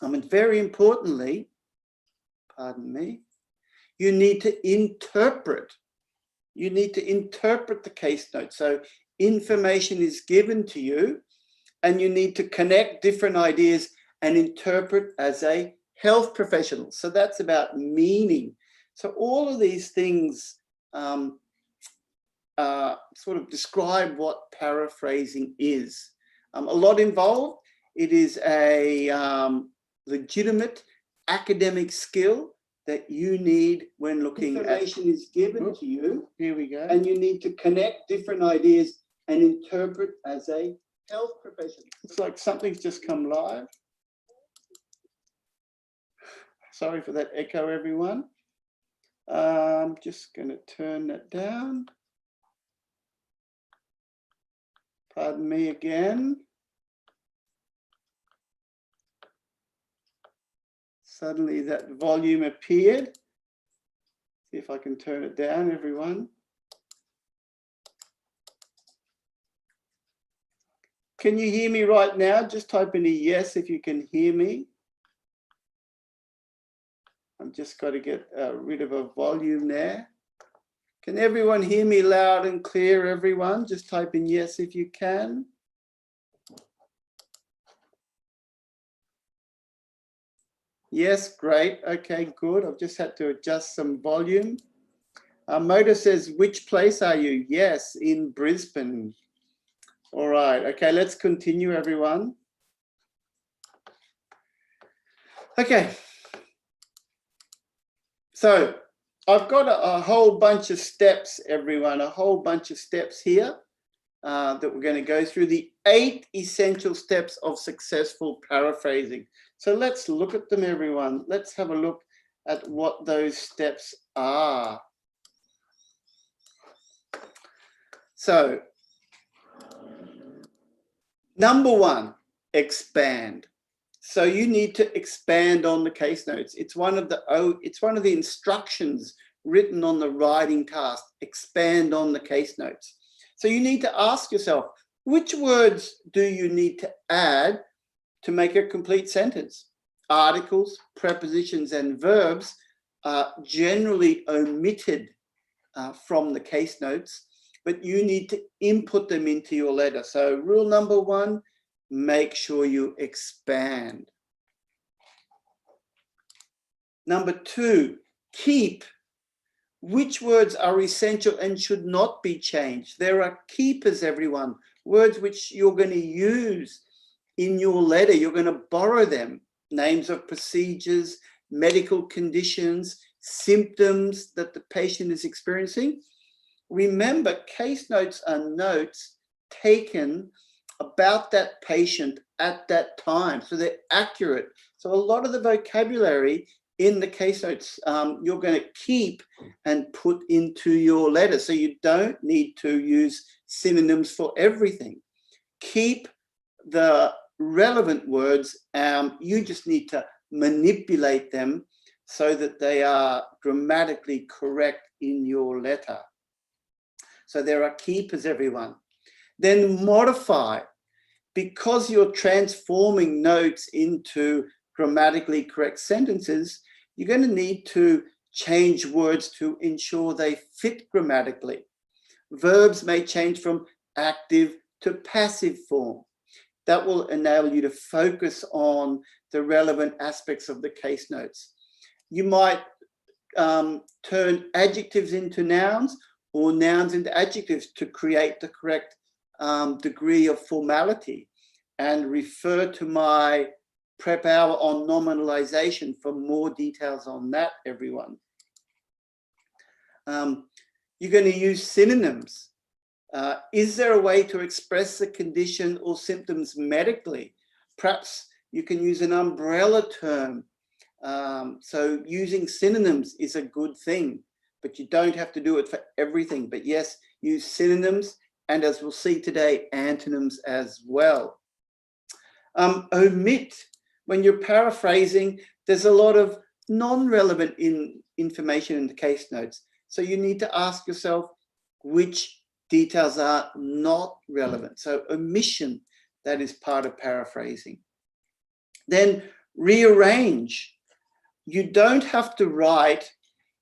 And very importantly, pardon me, you need to interpret. You need to interpret the case notes. So information is given to you and you need to connect different ideas and interpret as a health professional. So that's about meaning. So all of these things sort of describe what paraphrasing is. A lot involved. It is a legitimate academic skill that you need when looking at information is given to you. Here we go. And you need to connect different ideas and interpret as a health professional. It's like something's just come live. Sorry for that echo, everyone. I'm just going to turn that down. Pardon me again. Suddenly that volume appeared. See if I can turn it down, everyone. Can you hear me right now? Just type in a yes if you can hear me. I've just got to get rid of a volume there. Can everyone hear me loud and clear, everyone? Just type in yes if you can. Yes, great. Okay, good. I've just had to adjust some volume. Moda says, which place are you? Yes, in Brisbane. All right. Okay, let's continue, everyone. Okay. So I've got a whole bunch of steps, everyone, a whole bunch of steps here that we're going to go through. The 8 essential steps of successful paraphrasing. So let's look at them, everyone. Let's have a look at what those steps are. So, number 1, expand. So you need to expand on the case notes. It's one of the instructions written on the writing task. Expand on the case notes. So you need to ask yourself, which words do you need to add to make a complete sentence? Articles, prepositions, and verbs are generally omitted from the case notes, but you need to input them into your letter. So rule number 1, make sure you expand. Number 2, keep. Which words are essential and should not be changed? There are keepers, everyone. Words which you're going to use in your letter. You're going to borrow them. Names of procedures, medical conditions, symptoms that the patient is experiencing. Remember, case notes are notes taken about that patient at that time. So they're accurate. So a lot of the vocabulary in the case notes you're going to keep and put into your letter. So you don't need to use synonyms for everything. Keep the relevant words. You just need to manipulate them so that they are grammatically correct in your letter. So there are keepers, everyone. Then modify. Because you're transforming notes into grammatically correct sentences, you're going to need to change words to ensure they fit grammatically. Verbs may change from active to passive form. That will enable you to focus on the relevant aspects of the case notes. You might turn adjectives into nouns or nouns into adjectives to create the correct degree of formality, and refer to my prep hour on nominalization for more details on that, everyone. You're going to use synonyms. Is there a way to express the condition or symptoms medically? Perhaps you can use an umbrella term. So using synonyms is a good thing, but you don't have to do it for everything. But yes, use synonyms, and as we'll see today, antonyms as well. Omit. When you're paraphrasing, there's a lot of non-relevant information in the case notes. So you need to ask yourself which details are not relevant. So omission, that is part of paraphrasing. Then Rearrange. You don't have to write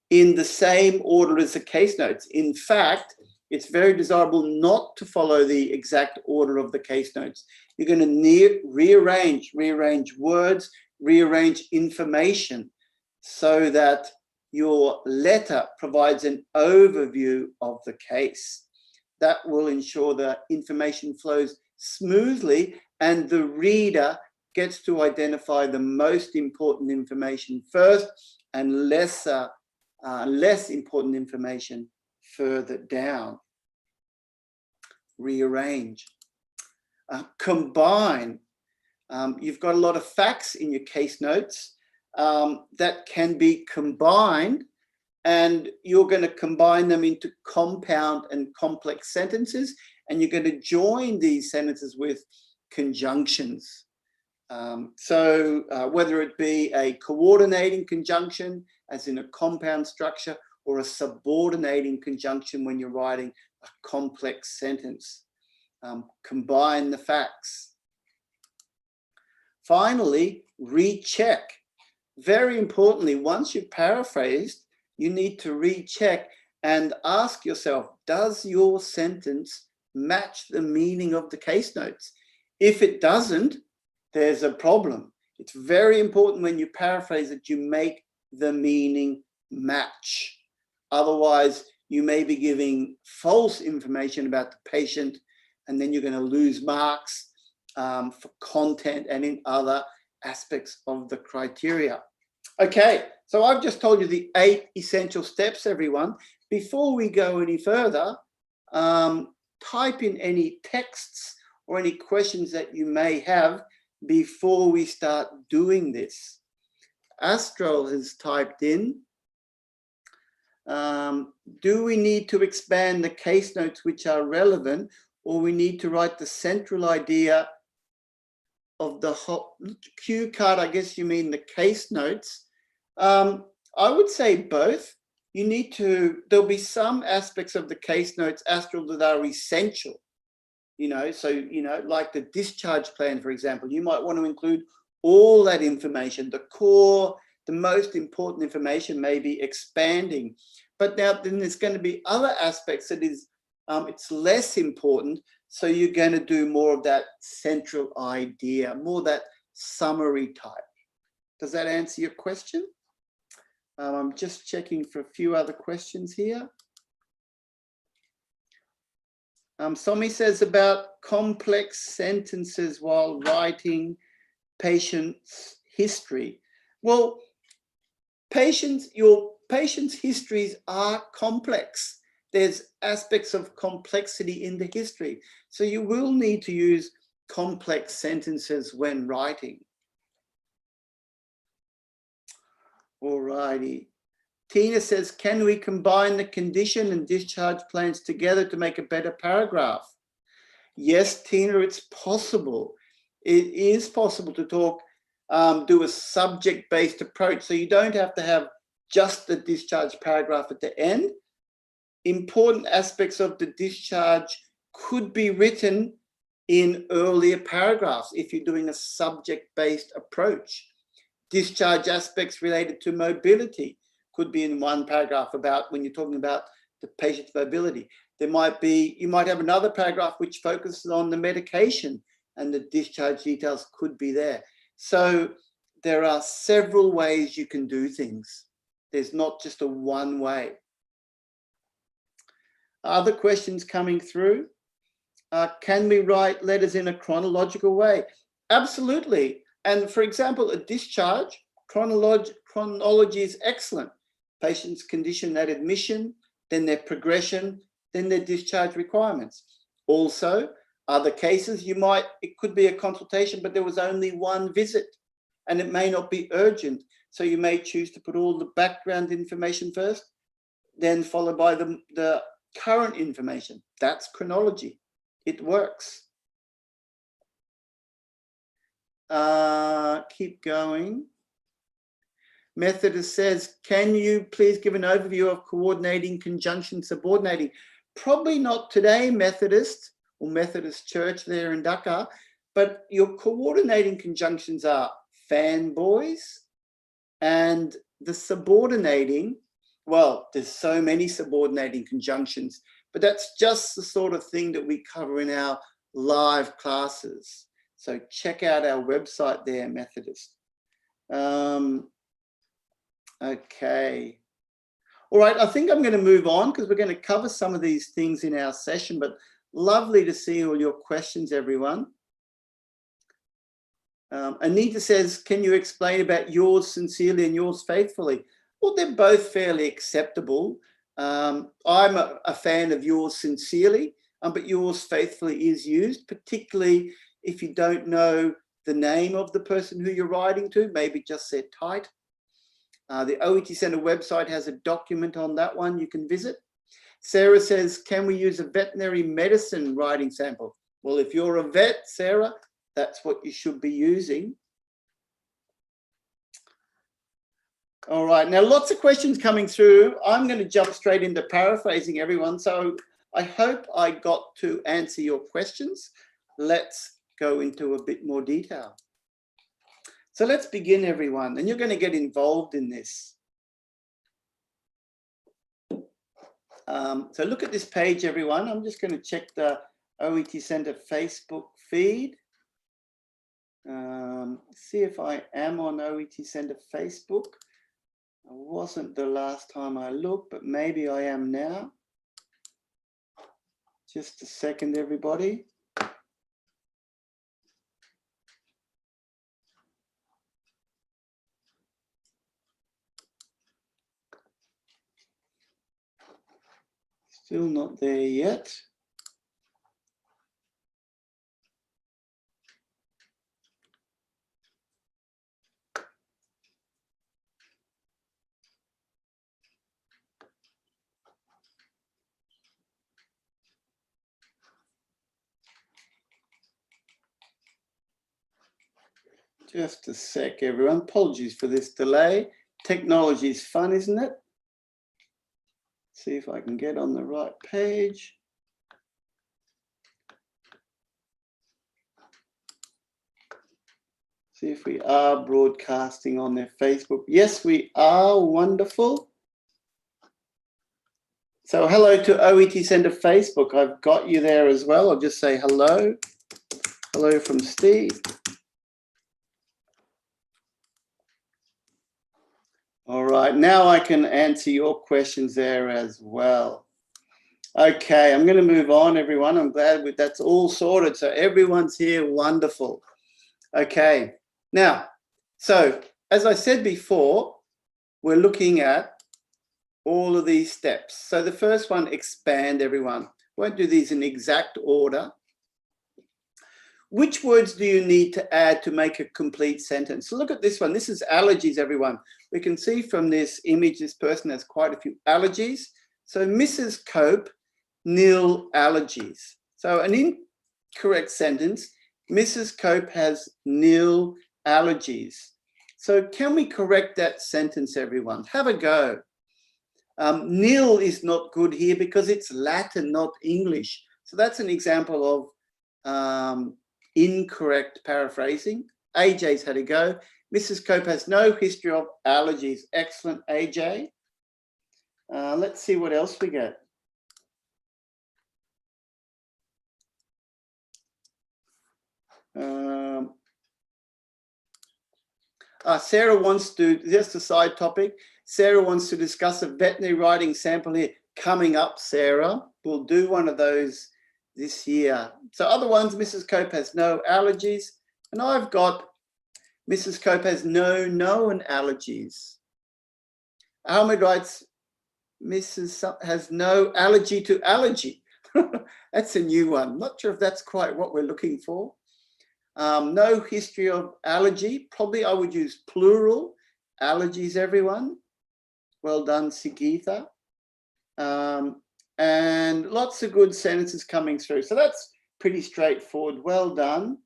in the same order as the case notes. In fact, it's very desirable not to follow the exact order of the case notes. You're going to rearrange words, rearrange information so that your letter provides an overview of the case. That will ensure the information flows smoothly and the reader gets to identify the most important information first and less important information further down. Rearrange. Combine. You've got a lot of facts in your case notes that can be combined, and you're going to combine them into compound and complex sentences, and you're going to join these sentences with conjunctions. Whether it be a coordinating conjunction, as in a compound structure, or a subordinating conjunction when you're writing a complex sentence. Combine the facts. Finally, recheck. Very importantly, once you've paraphrased, you need to recheck and ask yourself, does your sentence match the meaning of the case notes? If it doesn't, there's a problem. It's very important when you paraphrase that you make the meaning match. Otherwise, you may be giving false information about the patient, and then you're going to lose marks for content and in other aspects of the criteria. Okay, so I've just told you the 8 essential steps, everyone. Before we go any further, type in any texts or any questions that you may have before we start doing this. Astral has typed in, do we need to expand the case notes which are relevant, or we need to write the central idea of the whole cue card? I guess you mean the case notes. I would say both. You need to, there'll be some aspects of the case notes, Astral, that are essential. Like the discharge plan, for example, you might want to include all that information, the core, the most important information, maybe expanding. But now then there's going to be other aspects that is, it's less important. So you're going to do more of that central idea, more that summary type. Does that answer your question? I'm just checking for a few other questions here. Somi says about complex sentences while writing patient's history. Well, your patient's histories are complex. There's aspects of complexity in the history. So you will need to use complex sentences when writing. All righty. Tina says, can we combine the condition and discharge plans together to make a better paragraph? Yes, Tina, it's possible. It is possible to do a subject-based approach. So you don't have to have just the discharge paragraph at the end. Important aspects of the discharge could be written in earlier paragraphs if you're doing a subject-based approach. Discharge aspects related to mobility could be in one paragraph about when you're talking about the patient's mobility. You might have another paragraph which focuses on the medication, and the discharge details could be there. So there are several ways you can do things. There's not just a one way. Other questions coming through? Can we write letters in a chronological way? Absolutely. And for example, a discharge, chronology is excellent. Patient's condition at admission, then their progression, then their discharge requirements. Also, other cases, it could be a consultation, but there was only one visit and it may not be urgent. So you may choose to put all the background information first, then followed by the current information. That's chronology. It works. Keep going. Methodist says, can you please give an overview of coordinating, conjunction, subordinating? Probably not today, Methodist or Methodist Church there in Dhaka, but your coordinating conjunctions are fanboys. And the subordinating, well, there's so many subordinating conjunctions, but that's just the sort of thing that we cover in our live classes. So check out our website there, Methodist. Okay. All right, I think I'm going to move on because we're going to cover some of these things in our session, but lovely to see all your questions, everyone. Anita says, can you explain about yours sincerely and yours faithfully? Well, they're both fairly acceptable. I'm a fan of yours sincerely, but yours faithfully is used, particularly if you don't know the name of the person who you're writing to, maybe just their title. The OET Center website has a document on that one you can visit. Sarah says, can we use a veterinary medicine writing sample? Well, if you're a vet, Sarah, that's what you should be using. All right, now lots of questions coming through. I'm going to jump straight into paraphrasing, everyone. So I hope I got to answer your questions. Let's go into a bit more detail. So let's begin, everyone, and you're going to get involved in this. So look at this page, everyone. I'm just going to check the OET Center Facebook feed. See if I am on OET Center Facebook. I wasn't the last time I looked, but maybe I am now. Just a second, everybody. Still not there yet. Just a sec, everyone. Apologies for this delay. Technology is fun, isn't it? See if I can get on the right page. See if we are broadcasting on their Facebook. Yes, we are. Wonderful. So hello to OET Center Facebook. I've got you there as well. I'll just say hello. Hello from Steve. All right, now I can answer your questions there as well. Okay, I'm going to move on, everyone. I'm glad that's all sorted. So everyone's here. Wonderful. Okay, now, so as I said before, we're looking at all of these steps. So the first one, expand, everyone. Won't do these in exact order. Which words do you need to add to make a complete sentence? So look at this one. This is allergies, everyone. We can see from this image, this person has quite a few allergies. So Mrs. Cope, nil allergies. So an incorrect sentence, Mrs. Cope has nil allergies. So can we correct that sentence, everyone? Have a go. Nil is not good here because it's Latin, not English. So that's an example of incorrect paraphrasing. AJ's had a go. Mrs. Cope has no history of allergies. Excellent, AJ. Let's see what else we get. Sarah wants to, just a side topic, Sarah wants to discuss a veterinary writing sample here. Coming up, Sarah. We'll do one of those this year. So other ones, Mrs. Cope has no allergies. And I've got Mrs. Cope has no known allergies. Ahmed writes, Mrs. has no allergy to allergy. That's a new one. Not sure if that's quite what we're looking for. No history of allergy. Probably I would use plural. Allergies, everyone. Well done, Sigitha. And lots of good sentences coming through. So that's pretty straightforward. Well done.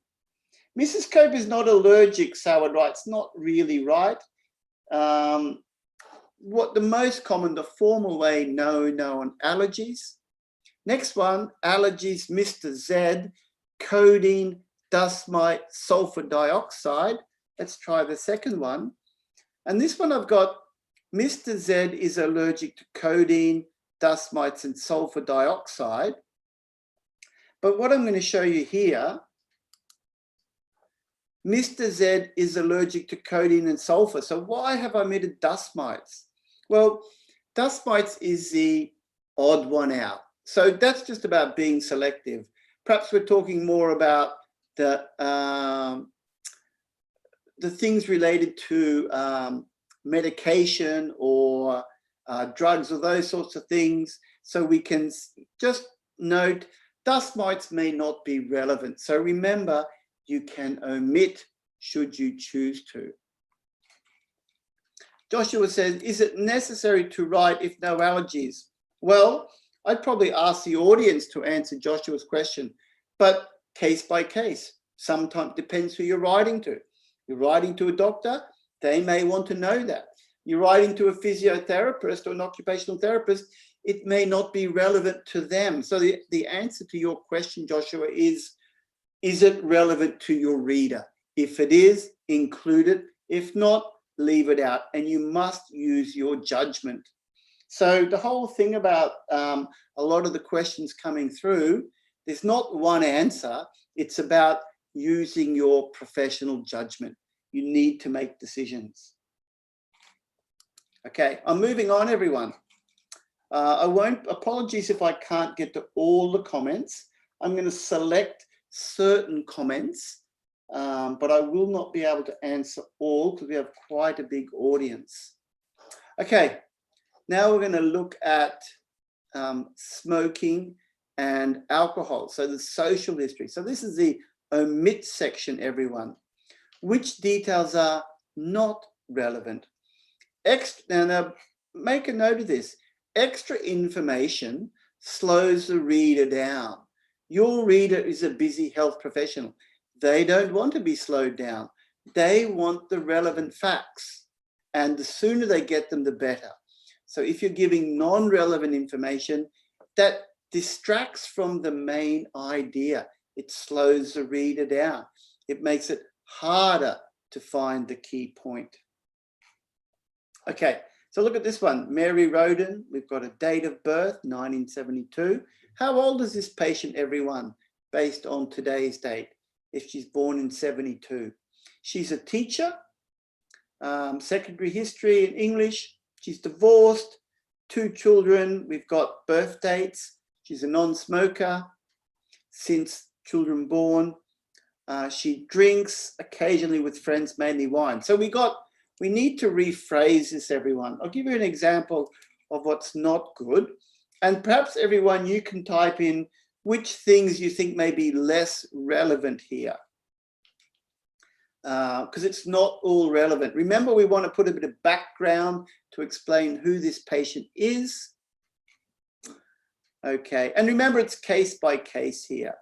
Mrs. Cope is not allergic, Sawad writes. Not really right. What the most common, the formal way, no known allergies. Next one, allergies, Mr. Z, codeine, dust mite, sulfur dioxide. Let's try the second one. And this one I've got, Mr. Z is allergic to codeine, dust mites, and sulfur dioxide. But what I'm going to show you here, Mr. Z is allergic to codeine and sulfur. So why have I omitted dust mites? Well, dust mites is the odd one out. So that's just about being selective. Perhaps we're talking more about the things related to medication or drugs or those sorts of things. So we can just note dust mites may not be relevant. So remember, you can omit should you choose to. Joshua says, is it necessary to write if no allergies? Well, I'd probably ask the audience to answer Joshua's question, but case by case. Sometimes depends who you're writing to. You're writing to a doctor, they may want to know that. You're writing to a physiotherapist or an occupational therapist, it may not be relevant to them. So the answer to your question, Joshua, is it relevant to your reader? If it is, include it. If not, leave it out. And you must use your judgment. So the whole thing about a lot of the questions coming through, there's not one answer. It's about using your professional judgment. You need to make decisions. Okay, I'm moving on, everyone. Apologies if I can't get to all the comments. I'm going to select certain comments, but I will not be able to answer all because we have quite a big audience. Okay, now we're going to look at smoking and alcohol. So the social history. So this is the omit section, everyone. Which details are not relevant? Now, make a note of this. Extra information slows the reader down. Your reader is a busy health professional. They don't want to be slowed down. They want the relevant facts. And the sooner they get them, the better. So if you're giving non-relevant information, that distracts from the main idea. It slows the reader down. It makes it harder to find the key point. Okay, so look at this one. Mary Roden, we've got a date of birth, 1972. How old is this patient, everyone, based on today's date, if she's born in 72? She's a teacher, secondary history and English. She's divorced, 2 children. We've got birth dates. She's a non-smoker since children born. She drinks occasionally with friends, mainly wine. So we need to rephrase this, everyone. I'll give you an example of what's not good. And perhaps, everyone, you can type in which things you think may be less relevant here. Because it's not all relevant. Remember, we want to put a bit of background to explain who this patient is. Okay, and remember, it's case by case here.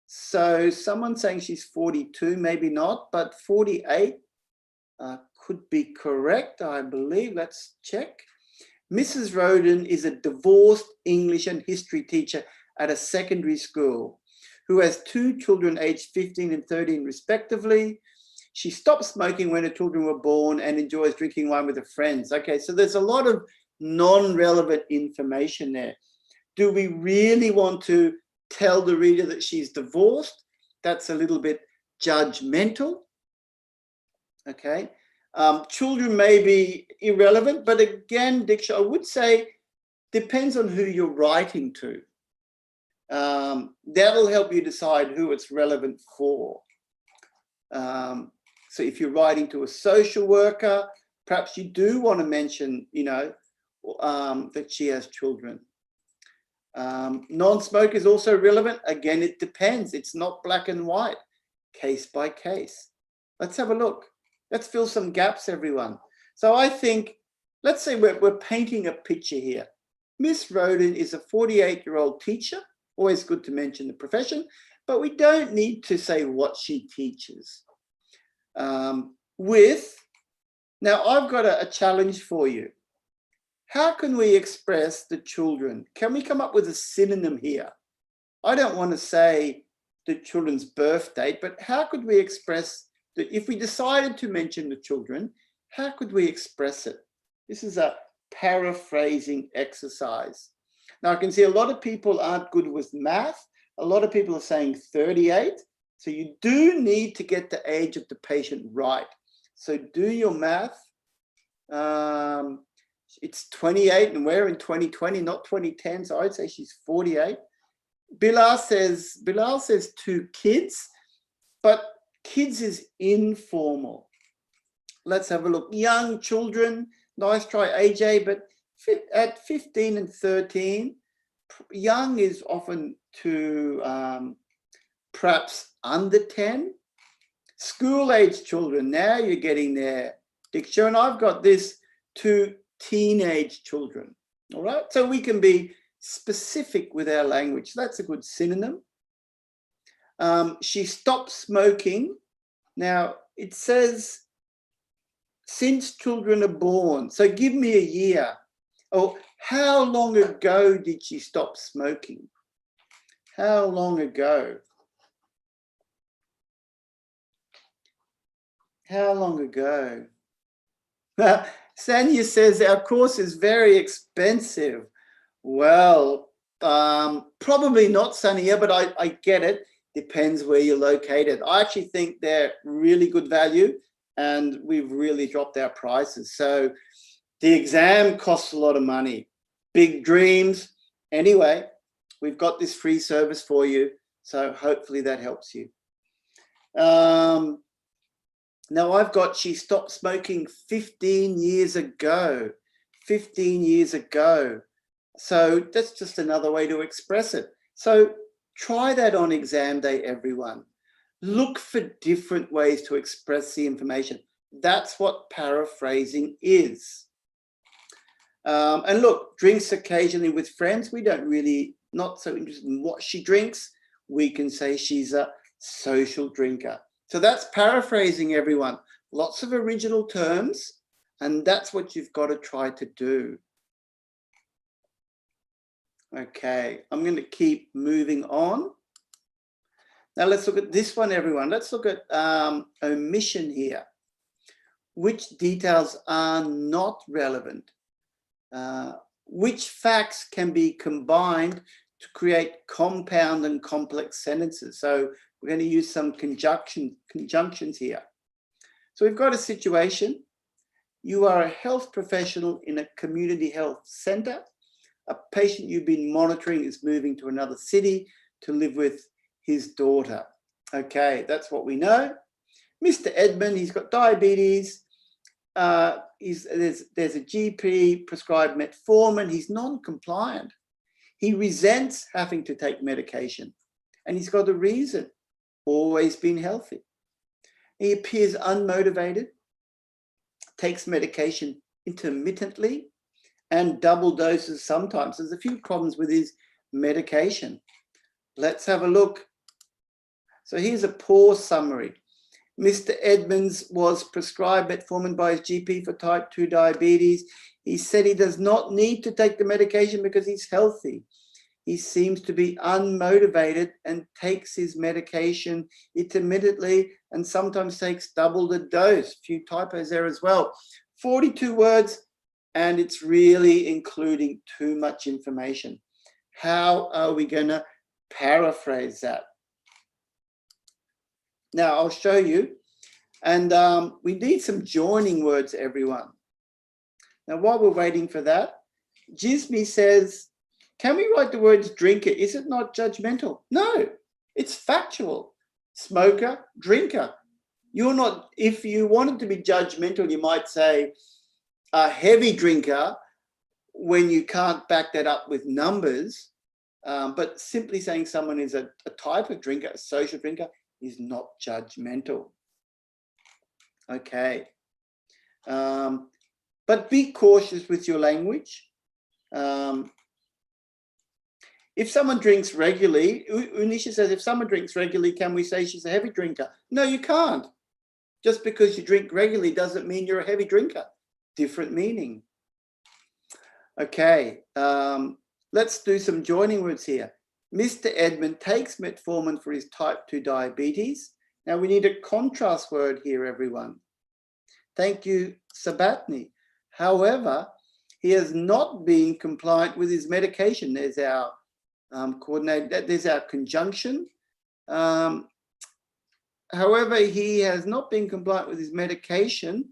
So someone saying she's 42, maybe not, but 48 could be correct, I believe. Let's check. Mrs. Roden is a divorced English and history teacher at a secondary school who has 2 children aged 15 and 13 respectively. She stopped smoking when her children were born and enjoys drinking wine with her friends. Okay, so there's a lot of non-relevant information there. Do we really want to tell the reader that she's divorced? That's a little bit judgmental. Okay. Children may be irrelevant, but again, Diksha, I would say depends on who you're writing to. That'll help you decide who it's relevant for. So if you're writing to a social worker, perhaps you do want to mention, that she has children. Non-smoke is also relevant. Again, it depends. It's not black and white, case by case. Let's have a look. Let's fill some gaps, everyone. So I think, let's say we're painting a picture here. Miss Roden is a 48-year-old teacher. Always good to mention the profession, but we don't need to say what she teaches. Now I've got a challenge for you. How can we express the children? Can we come up with a synonym here? I don't want to say the children's birth date, but how could we express that if we decided to mention the children, how could we express it? This is a paraphrasing exercise. Now, I can see a lot of people aren't good with math. A lot of people are saying 38. So you do need to get the age of the patient right. So do your math. It's 28 and we're in 2020, not 2010. So I'd say she's 48. Bilal says 2 kids, but kids is informal. Let's have a look. Young children, nice try, AJ, but at 15 and 13, young is often to perhaps under 10. School-age children, now you're getting there. Dictionary, and I've got this to teenage children. All right, so we can be specific with our language. That's a good synonym. She stopped smoking. Now, it says since children are born. So give me a year. Or how long ago did she stop smoking? How long ago? How long ago? Sanya says our course is very expensive. Well, probably not, Sanya, but I get it. Depends where you're located. I actually think they're really good value and we've really dropped our prices. So the exam costs a lot of money. Big dreams. Anyway, we've got this free service for you. So hopefully that helps you. Now I've got, she stopped smoking 15 years ago. 15 years ago. So that's just another way to express it. So try that on exam day, everyone. Look for different ways to express the information. That's what paraphrasing is. And look, drinks occasionally with friends. We don't really, not so interested in what she drinks. We can say she's a social drinker. So that's paraphrasing, everyone. Lots of original terms, and that's what you've got to try to do. Okay, I'm going to keep moving on. Now let's look at this one, everyone. Let's look at omission here. Which details are not relevant? Which facts can be combined to create compound and complex sentences? So we're going to use some conjunctions here. So we've got a situation. You are a health professional in a community health centre. A patient you've been monitoring is moving to another city to live with his daughter. Okay, that's what we know. Mr. Edmund, he's got diabetes. There's a GP prescribed metformin. He's non-compliant. He resents having to take medication. And he's got a reason. Always been healthy. He appears unmotivated, takes medication intermittently, and double doses sometimes. There's a few problems with his medication. Let's have a look. So here's a poor summary. Mr. Edmonds was prescribed metformin by his GP for type 2 diabetes. He said he does not need to take the medication because he's healthy. He seems to be unmotivated and takes his medication intermittently and sometimes takes double the dose. A few typos there as well. 42 words, and it's really including too much information. How are we going to paraphrase that? Now, I'll show you. And we need some joining words, everyone. Now, while we're waiting for that, Jismi says, can we write the words drinker? Is it not judgmental? No, it's factual. Smoker, drinker. You're not, if you wanted to be judgmental, you might say a heavy drinker when you can't back that up with numbers. But simply saying someone is a type of drinker, a social drinker, is not judgmental. Okay. But be cautious with your language. If someone drinks regularly, Unisha says, if someone drinks regularly, can we say she's a heavy drinker? No, you can't. Just because you drink regularly doesn't mean you're a heavy drinker. Different meaning. Okay, let's do some joining words here. Mr. Edmund takes metformin for his type 2 diabetes. Now we need a contrast word here, everyone. Thank you, Sabatni. However, he has not been compliant with his medication. There's our coordinate, there's our conjunction. However, he has not been compliant with his medication.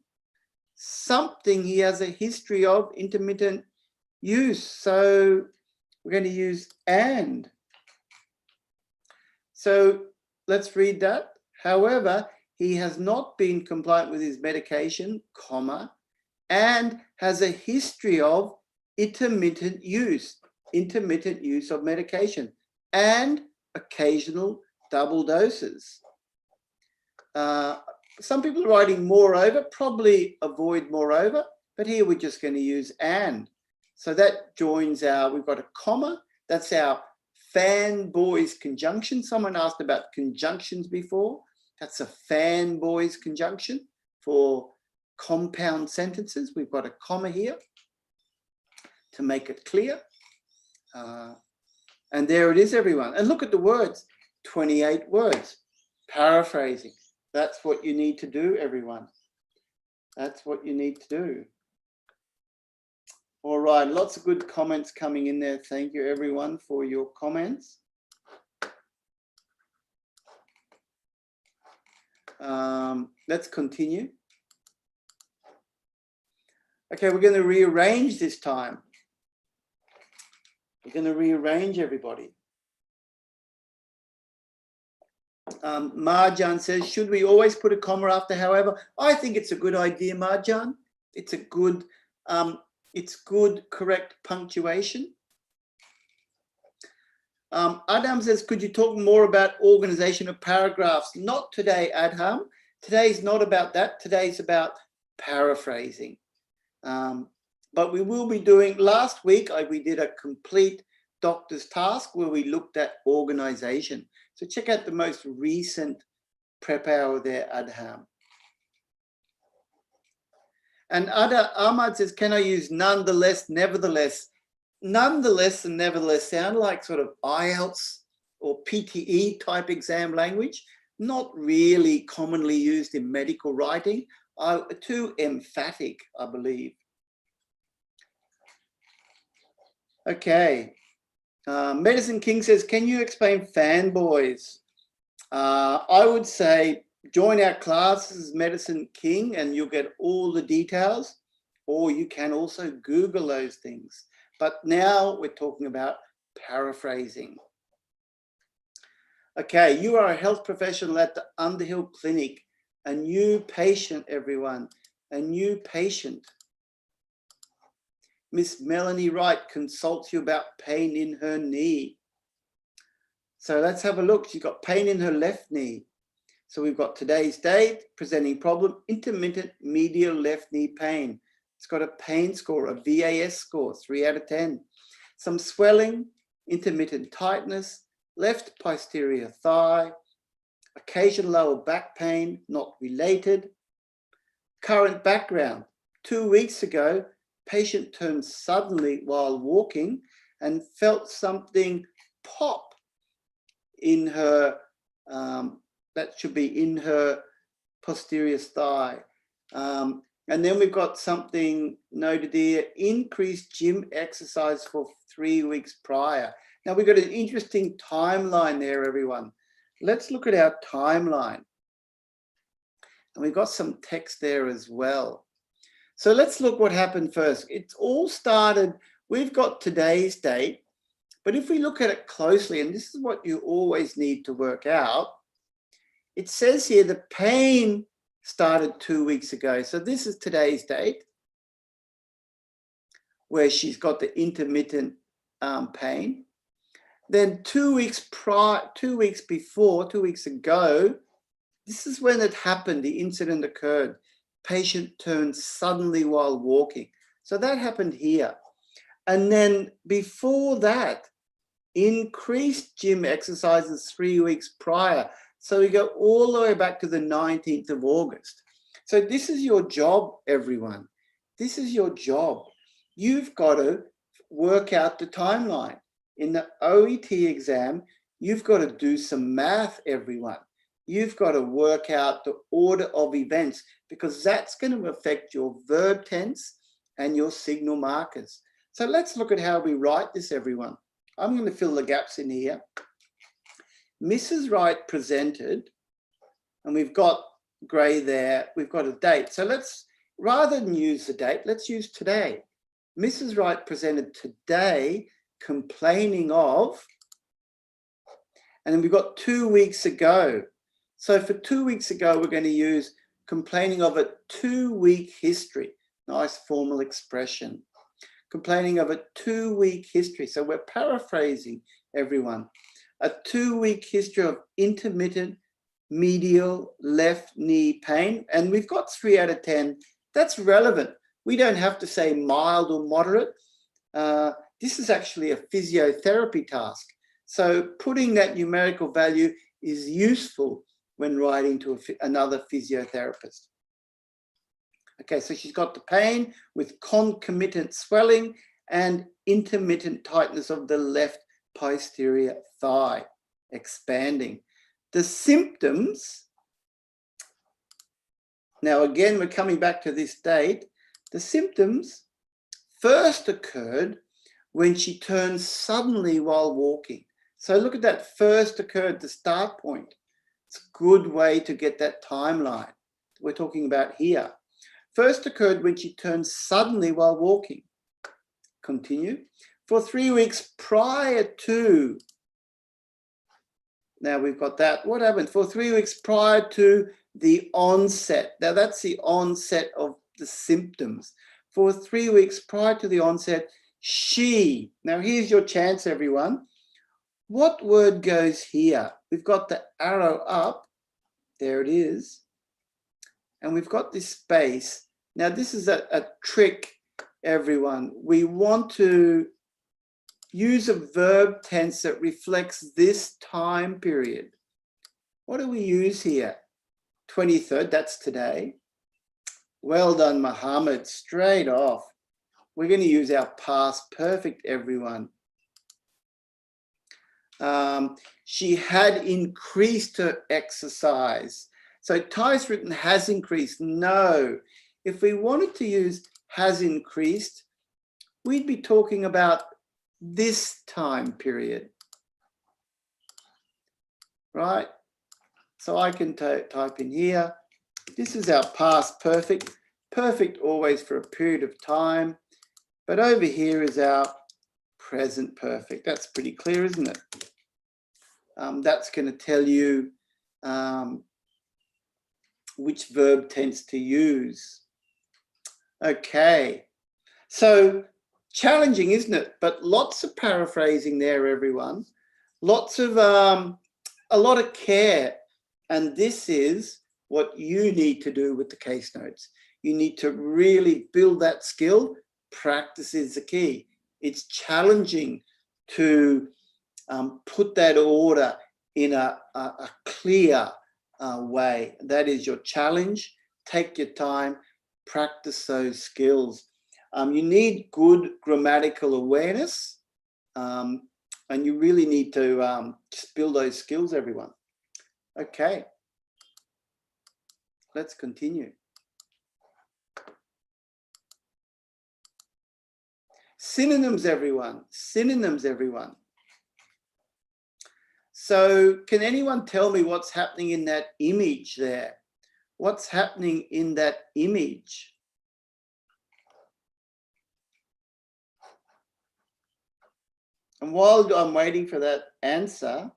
Something he has a history of intermittent use. So we're going to use and. So let's read that. However, he has not been compliant with his medication, comma, and has a history of intermittent use of medication and occasional double doses. Some people are writing moreover, probably avoid moreover, but here we're just going to use and. So that joins our, we've got a comma, that's our fanboys conjunction. Someone asked about conjunctions before. That's a fanboys conjunction for compound sentences. We've got a comma here to make it clear. And there it is, everyone. And look at the words, 28 words. Paraphrasing. That's what you need to do, everyone. That's what you need to do. All right, lots of good comments coming in there. Thank you, everyone, for your comments. Let's continue. Okay, we're going to rearrange this time. We're going to rearrange, everybody. Marjan says, should we always put a comma after however? I think it's a good idea, Marjan. It's a good, correct punctuation. Adam says, could you talk more about organization of paragraphs? Not today, Adham. Today's not about that. Today's about paraphrasing. But we will be doing, last week we did a complete doctor's task where we looked at organization. So check out the most recent prep hour there, Adham. And Ahmad says, can I use nonetheless, nevertheless? Nonetheless and nevertheless sound like sort of IELTS or PTE type exam language, not really commonly used in medical writing, too emphatic, I believe. Okay. Medicine King says, can you explain fanboys? I would say join our classes, Medicine King, and you'll get all the details, or you can also Google those things. But now we're talking about paraphrasing. Okay, you are a health professional at the Underhill Clinic, a new patient, everyone, a new patient. Miss Melanie Wright consults you about pain in her knee. So let's have a look. She's got pain in her left knee. So we've got today's date, presenting problem, intermittent medial left knee pain. It's got a pain score, a VAS score, 3 out of 10. Some swelling, intermittent tightness, left posterior thigh, occasional lower back pain, not related. Current background, 2 weeks ago, patient turned suddenly while walking and felt something pop in her, that should be in her posterior thigh. And then we've got something noted here, increased gym exercise for 3 weeks prior. Now we've got an interesting timeline there, everyone. Let's look at our timeline. And we've got some text there as well. So let's look what happened first. It's all started, we've got today's date, but if we look at it closely, and this is what you always need to work out, it says here the pain started 2 weeks ago. So this is today's date, where she's got the intermittent pain. Then 2 weeks prior, 2 weeks before, 2 weeks ago, this is when it happened, the incident occurred. Patient turned suddenly while walking. So that happened here. And then before that, increased gym exercises 3 weeks prior. So we go all the way back to the 19th of August. So this is your job, everyone. This is your job. You've got to work out the timeline. In the OET exam, you've got to do some math, everyone. you've got to work out the order of events, because that's going to affect your verb tense and your signal markers. So let's look at how we write this, everyone. I'm going to fill the gaps in here. Mrs. Wright presented, and we've got grey there, we've got a date. So let's, rather than use the date, let's use today. Mrs. Wright presented today complaining of, and then we've got 2 weeks ago. So for 2 weeks ago, we're going to use complaining of a 2-week history. Nice formal expression. Complaining of a 2-week history. So we're paraphrasing, everyone. A 2-week history of intermittent medial left knee pain. And we've got 3 out of 10. That's relevant. We don't have to say mild or moderate. This is actually a physiotherapy task. So putting that numerical value is useful when writing to another physiotherapist. Okay, so she's got the pain with concomitant swelling and intermittent tightness of the left posterior thigh, expanding. The symptoms, now again, we're coming back to this date. The symptoms first occurred when she turned suddenly while walking. So look at that, first occurred, the start point. It's a good way to get that timeline we're talking about here. First occurred when she turned suddenly while walking. Continue. For 3 weeks prior to, now we've got that. What happened? For 3 weeks prior to the onset. Now that's the onset of the symptoms. For 3 weeks prior to the onset, she, now here's your chance, everyone. What word goes here? We've got the arrow up. There it is. And we've got this space. Now this is a trick, everyone. We want to use a verb tense that reflects this time period. What do we use here? 23rd, that's today. Well done, Mohammed, straight off. We're going to use our past perfect, everyone. She had increased her exercise. So Ty's written has increased. No. If we wanted to use has increased, we'd be talking about this time period. Right? So I can type in here. This is our past perfect. Perfect always for a period of time. But over here is our present perfect. That's pretty clear, isn't it? That's going to tell you which verb tense to use. Okay. So challenging, isn't it? But lots of paraphrasing there, everyone. Lots of, a lot of care. And this is what you need to do with the case notes. You need to really build that skill. Practice is the key. It's challenging to put that order in a clear way. That is your challenge. Take your time, practice those skills. You need good grammatical awareness, and you really need to just build those skills, everyone. Okay, let's continue. Synonyms, everyone. Synonyms, everyone. So can anyone tell me what's happening in that image there? What's happening in that image? And while I'm waiting for that answer,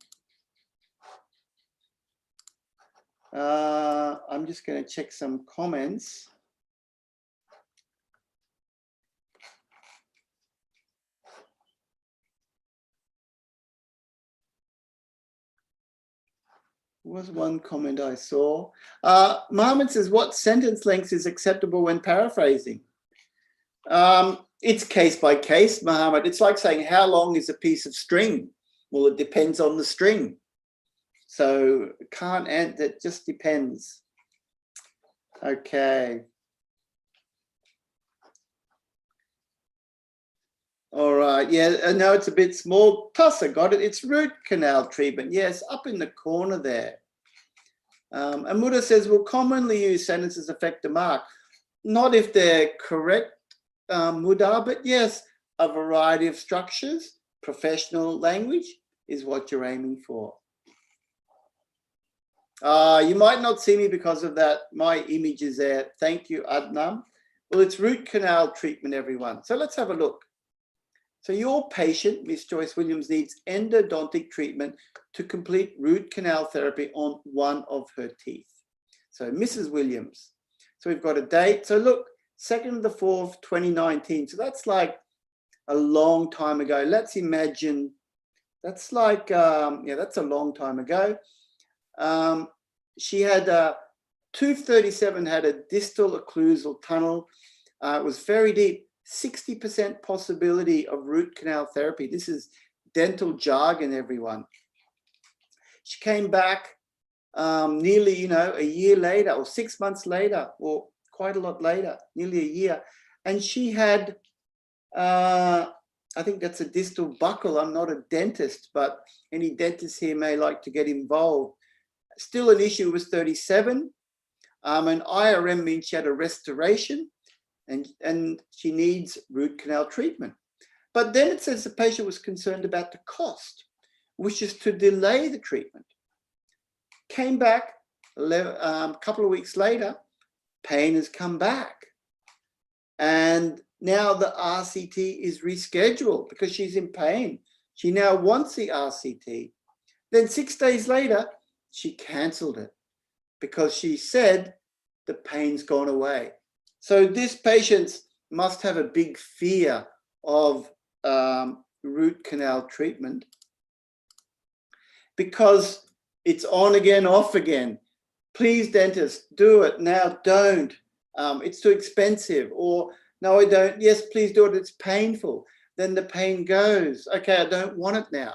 I'm just going to check some comments. Was one comment I saw. Mohammed says, what sentence length is acceptable when paraphrasing? It's case by case, Mohammed. It's like saying, how long is a piece of string? Well, it depends on the string. So can't end, it just depends. Okay. All right, yeah, I know it's a bit small. Plus, I got it. It's root canal treatment. Yes, up in the corner there. And Muda says, we'll commonly use sentences affect the mark. Not if they're correct, Muda, but yes, a variety of structures, professional language is what you're aiming for. You might not see me because of that. My image is there. Thank you, Adnam. Well, it's root canal treatment, everyone. So let's have a look. So your patient, Miss Joyce Williams, needs endodontic treatment to complete root canal therapy on one of her teeth. So Mrs. Williams. So we've got a date. So look, 2nd of the 4th, 2019. So that's like a long time ago. Let's imagine that's like, yeah, that's a long time ago. She had tooth 37 had a distal occlusal tunnel. It was very deep. 60% possibility of root canal therapy. This is dental jargon, everyone. She came back nearly, a year later or 6 months later, or quite a lot later, nearly a year. And she had, I think that's a distal buccal. I'm not a dentist, but any dentist here may like to get involved. Still an issue was 37. And IRM means she had a restoration. And she needs root canal treatment. But then it says the patient was concerned about the cost, which is to delay the treatment. Came back a couple of weeks later, pain has come back. And now the RCT is rescheduled because she's in pain. She now wants the RCT. Then 6 days later, she cancelled it because she said the pain's gone away. So this patient must have a big fear of root canal treatment because it's on again, off again. Please, dentist, do it. Now, don't. It's too expensive. Or, no, I don't. Yes, please do it. It's painful. Then the pain goes. Okay, I don't want it now.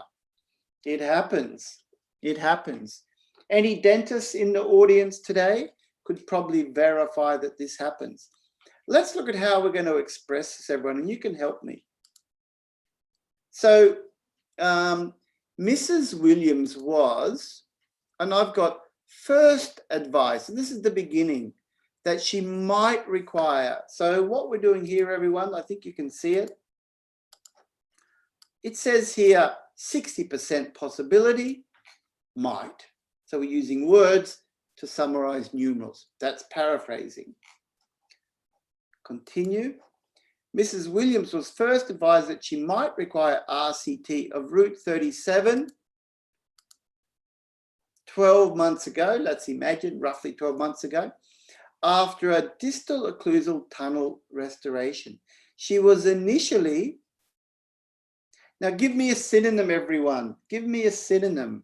It happens. It happens. Any dentists in the audience today could probably verify that this happens. Let's look at how we're going to express this, everyone, and you can help me. So Mrs. Williams was, and I've got first advice, and this is the beginning, that she might require. So what we're doing here, everyone, I think you can see it. It says here 60% possibility, might. So we're using words to summarize numerals. That's paraphrasing. Continue. Mrs. Williams was first advised that she might require RCT of root 37 12 months ago, let's imagine roughly 12 months ago, after a distal occlusal tunnel restoration. She was initially, now give me a synonym, everyone, give me a synonym,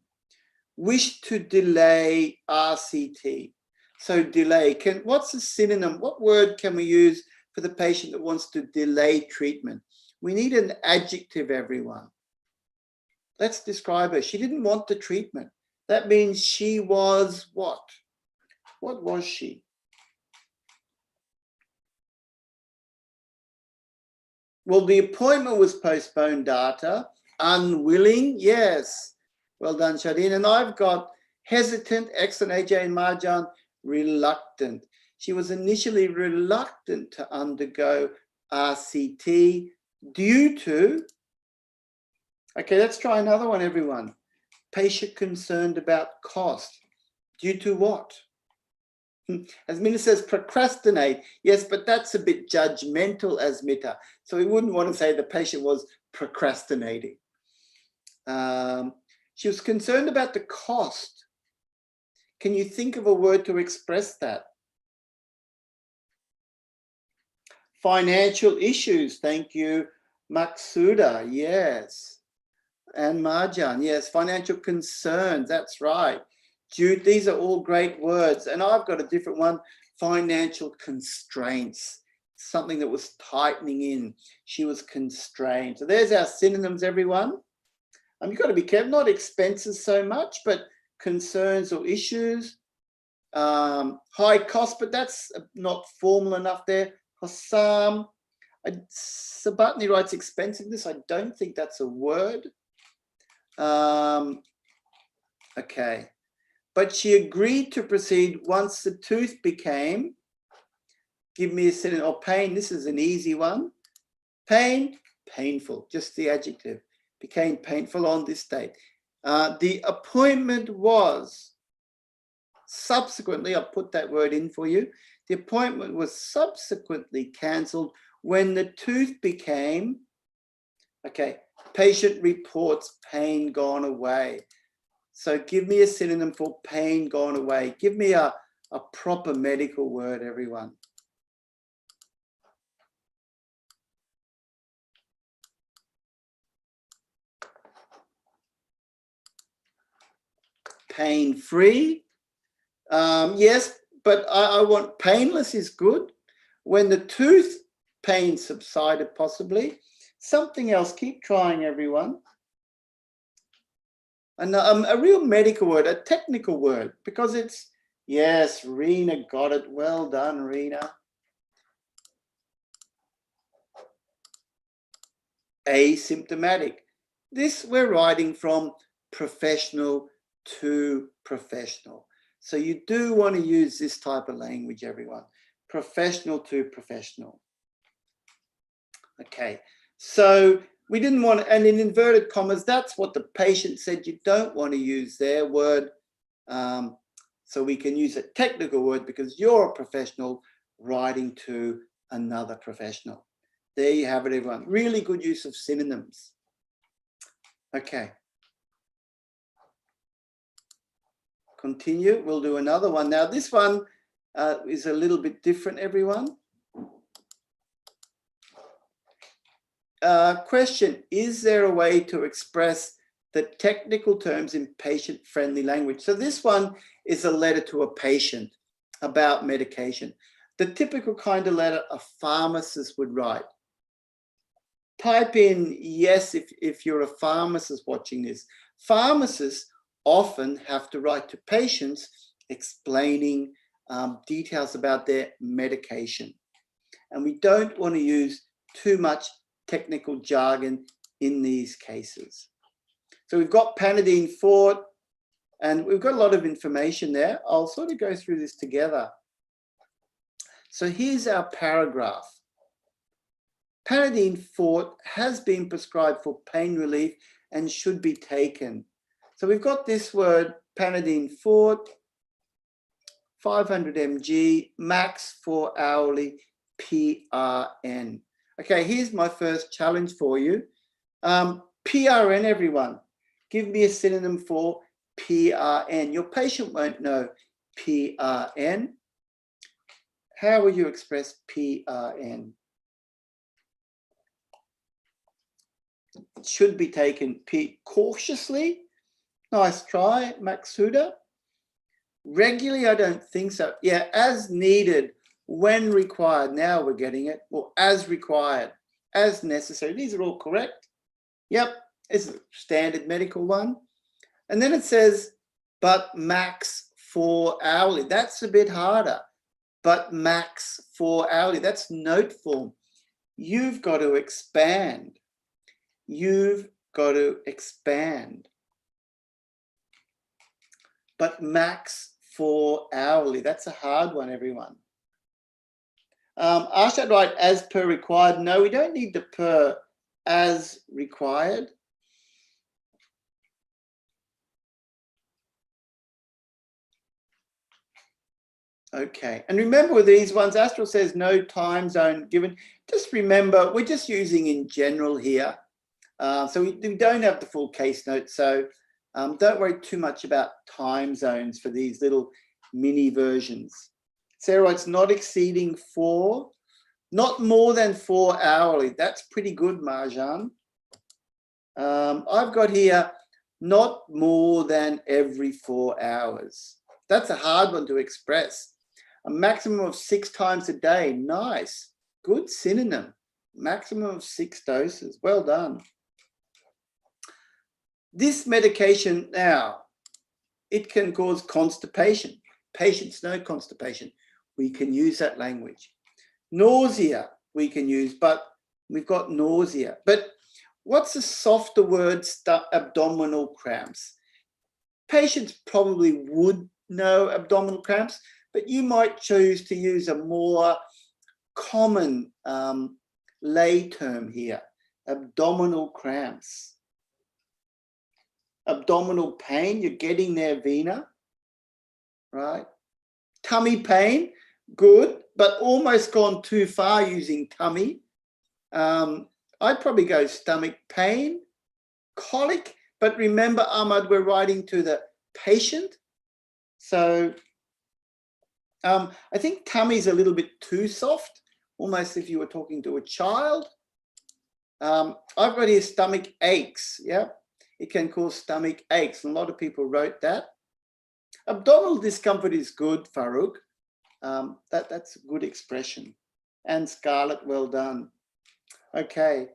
wished to delay RCT. So delay, what's a synonym? What word can we use for the patient that wants to delay treatment? We need an adjective, everyone. Let's describe her. She didn't want the treatment. That means she was what? What was she? Well, the appointment was postponed, data. Unwilling, yes. Well done, Shadeen. And I've got hesitant, excellent, AJ and Marjan, reluctant. She was initially reluctant to undergo RCT due to, okay, let's try another one, everyone. Patient concerned about cost. Due to what? Asmita says procrastinate. Yes, but that's a bit judgmental, Asmita. So we wouldn't want to say the patient was procrastinating. She was concerned about the cost. Can you think of a word to express that? Financial issues. Thank you, Maksuda. Yes. And Marjan. Yes. Financial concerns. That's right. These are all great words. And I've got a different one. Financial constraints. Something that was tightening in. She was constrained. So there's our synonyms, everyone. You've got to be careful. Not expenses so much, but concerns or issues. High cost, but that's not formal enough there. Hossam. Sabatni writes expensiveness. I don't think that's a word. Okay. but she agreed to proceed once the tooth became, give me a synonym, or pain, this is an easy one. Pain, painful, just the adjective, became painful on this date. The appointment was subsequently, I'll put that word in for you, the appointment was subsequently cancelled when the tooth became, okay, patient reports pain gone away. So give me a synonym for pain gone away. Give me a proper medical word, everyone. Pain-free. Yes, but I want painless is good. When the tooth pain subsided, possibly. Something else, keep trying, everyone. And a real medical word, a technical word, because it's, yes, Rena got it. Well done, Rena. Asymptomatic. This we're writing from professional to professional. So you do want to use this type of language, everyone. Professional to professional. Okay, so we didn't want, and in inverted commas, that's what the patient said you don't want to use their word. So we can use a technical word because you're a professional writing to another professional. There you have it, everyone. Really good use of synonyms. Okay. Continue. We'll do another one. Now, this one is a little bit different, everyone. Question, is there a way to express the technical terms in patient-friendly language? So this one is a letter to a patient about medication. The typical kind of letter a pharmacist would write. Type in yes if you're a pharmacist watching this. Pharmacists often have to write to patients explaining details about their medication. And we don't want to use too much technical jargon in these cases. So we've got Panadine Fort, and we've got a lot of information there. I'll sort of go through this together. So here's our paragraph. Panadine Fort has been prescribed for pain relief and should be taken. So we've got this word, Panadine Fort, 500 mg, max 4 hourly, PRN. Okay, here's my first challenge for you. PRN, everyone. Give me a synonym for PRN. Your patient won't know PRN. How will you express PRN? It should be taken cautiously. Nice try, Maxuda. Regularly, I don't think so. Yeah, as needed, when required. Now we're getting it. Or as required, as necessary. These are all correct. Yep, it's a standard medical one. And then it says, but max 4 hourly. That's a bit harder. But max 4 hourly. That's note form. You've got to expand. You've got to expand. But max 4 hourly. That's a hard one, everyone. Ask that right, as per required. No, we don't need the per, as required. Okay, and remember with these ones, Astral says no time zone given. Just remember, we're just using in general here. So we don't have the full case notes. So don't worry too much about time zones for these little mini versions. Sarah, it's not exceeding 4, not more than 4 hourly. That's pretty good, Marjan. I've got here, not more than every 4 hours. That's a hard one to express. A maximum of 6 times a day. Nice. Good synonym. Maximum of 6 doses. Well done. This medication now, it can cause constipation. Patients know constipation. We can use that language. Nausea we can use, but we've got nausea. But what's a softer word? Abdominal cramps. Patients probably would know abdominal cramps, but you might choose to use a more common lay term here, abdominal cramps. Abdominal pain, you're getting there, Vena, right? Tummy pain, good, but almost gone too far using tummy. I'd probably go stomach pain, colic, but remember, Ahmad, we're writing to the patient. So I think tummy's a little bit too soft, almost if you were talking to a child. I've got here stomach aches, yeah? It can cause stomach aches, and a lot of people wrote that. Abdominal discomfort is good, Farouk. That's a good expression. And Scarlett, well done. Okay.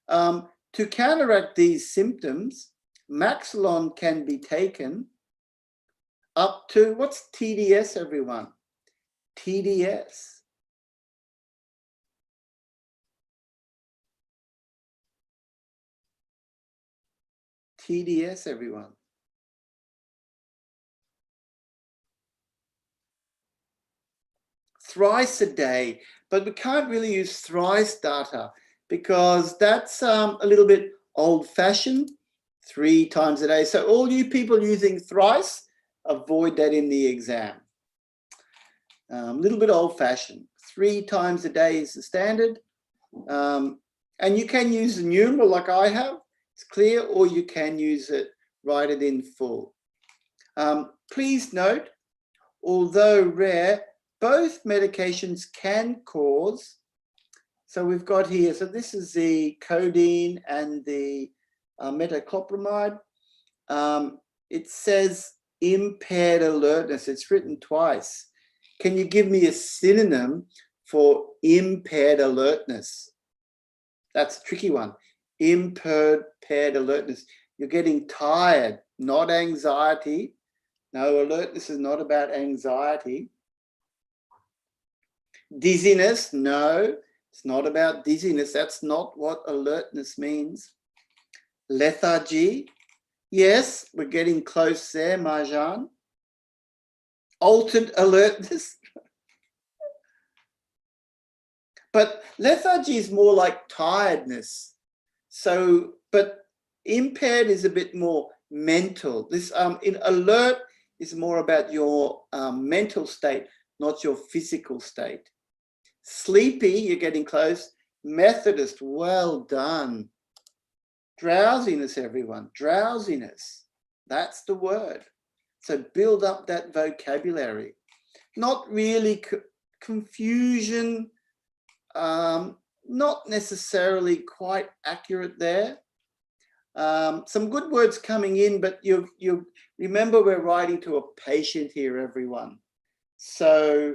To counteract these symptoms, Maxilon can be taken up to, what's TDS, everyone? TDS. TDS, everyone. Thrice a day, but we can't really use thrice data because that's a little bit old-fashioned, 3 times a day. So all you people using thrice, avoid that in the exam. A little bit old-fashioned. 3 times a day is the standard. And you can use the numeral like I have, it's clear, or you can use it, write it in full. Please note, although rare, both medications can cause, so we've got here, so this is the codeine and the metoclopramide. It says impaired alertness, it's written twice. Can you give me a synonym for impaired alertness? That's a tricky one. Impaired alertness. You're getting tired, not anxiety. No, alertness is not about anxiety. Dizziness, no, it's not about dizziness. That's not what alertness means. Lethargy, yes, we're getting close there, Marjan. Altered alertness. But lethargy is more like tiredness. So, but impaired is a bit more mental. This in alert is more about your mental state, not your physical state. Sleepy, you're getting close. Methodist, well done. Drowsiness, everyone, drowsiness. That's the word. So build up that vocabulary. Not really confusion, not necessarily quite accurate there. Some good words coming in, but you remember we're writing to a patient here, everyone. So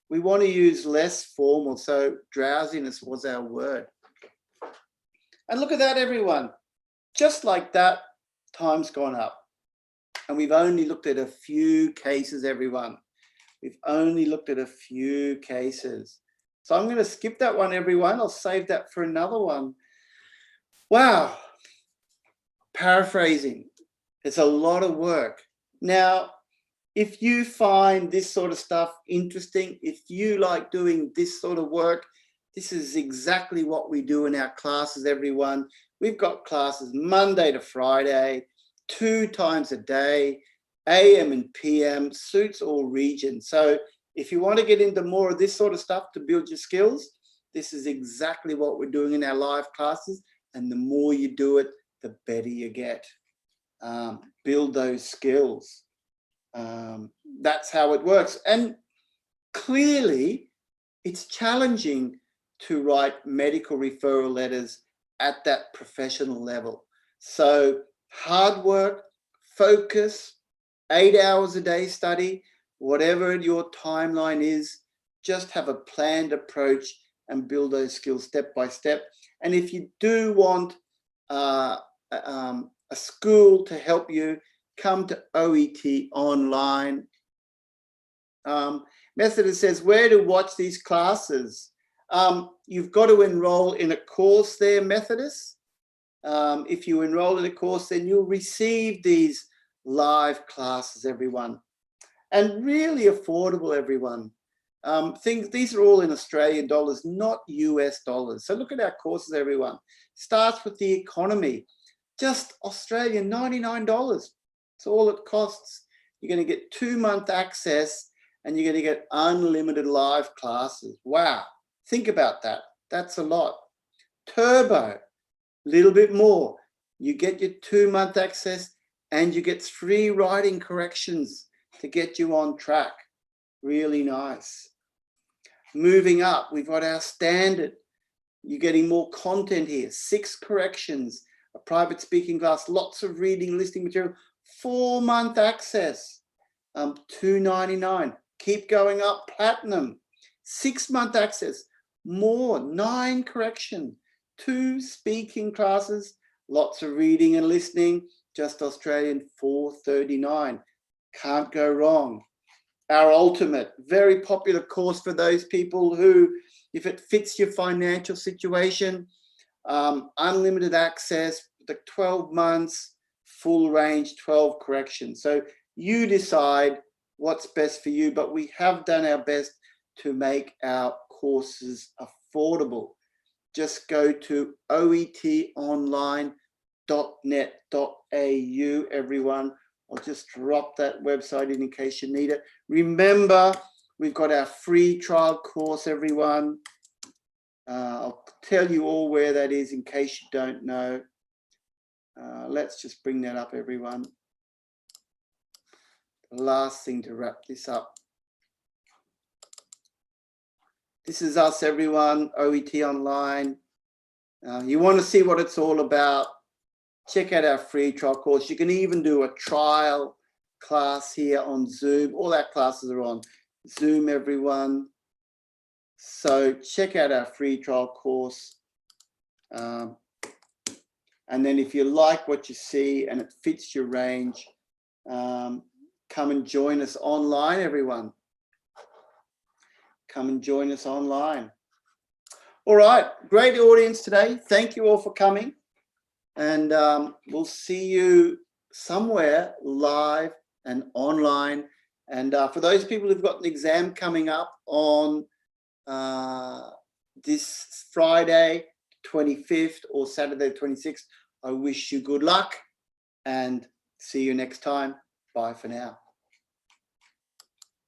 we want to use less formal. So drowsiness was our word. And look at that, everyone. Just like that, time's gone up. And we've only looked at a few cases, everyone. We've only looked at a few cases. So I'm going to skip that one, everyone. I'll save that for another one. Wow. Paraphrasing. It's a lot of work. Now, if you find this sort of stuff interesting, if you like doing this sort of work, this is exactly what we do in our classes, everyone. We've got classes Monday to Friday, 2 times a day, AM and PM, suits all regions. So if you want to get into more of this sort of stuff to build your skills, this is exactly what we're doing in our live classes. And the more you do it, the better you get. Build those skills. That's how it works. And clearly, it's challenging to write medical referral letters at that professional level. So hard work, focus, 8 hours a day study, whatever your timeline is, just have a planned approach and build those skills step by step. And if you do want a school to help you, come to OET online. Methodist says, where to watch these classes? You've got to enroll in a course there, Methodist. If you enroll in a course, then you'll receive these live classes, everyone. And really affordable, everyone. These are all in Australian dollars, not US dollars. So look at our courses, everyone. Starts with the economy, just Australian, $99. That's all it costs. You're going to get 2-month access and you're going to get unlimited live classes. Wow. Think about that. That's a lot. Turbo, a little bit more. You get your 2-month access and you get 3 writing corrections to get you on track. Really nice. Moving up, we've got our standard. You're getting more content here. 6 corrections, a private speaking class, lots of reading, listening material, 4-month access, $2.99. Keep going up, platinum, 6-month access, more, 9 correction, 2 speaking classes, lots of reading and listening, just Australian, $4.39. Can't go wrong. Our ultimate, very popular course for those people who, if it fits your financial situation, unlimited access, the 12 months, full range, 12 corrections. So you decide what's best for you, but we have done our best to make our courses affordable. Just go to oetonline.net.au, everyone. I'll just drop that website in case you need it. Remember, we've got our free trial course, everyone. I'll tell you all where that is in case you don't know. Let's just bring that up, everyone. The last thing to wrap this up. This is us, everyone, OET Online. You want to see what it's all about? Check out our free trial course. You can even do a trial class here on Zoom. All our classes are on Zoom, everyone. So check out our free trial course. And then if you like what you see and it fits your range, come and join us online, everyone. Come and join us online. All right, great audience today. Thank you all for coming. And we'll see you somewhere live and online. And for those people who've got an exam coming up on this Friday, 25th, or Saturday, 26th, I wish you good luck and see you next time. Bye for now.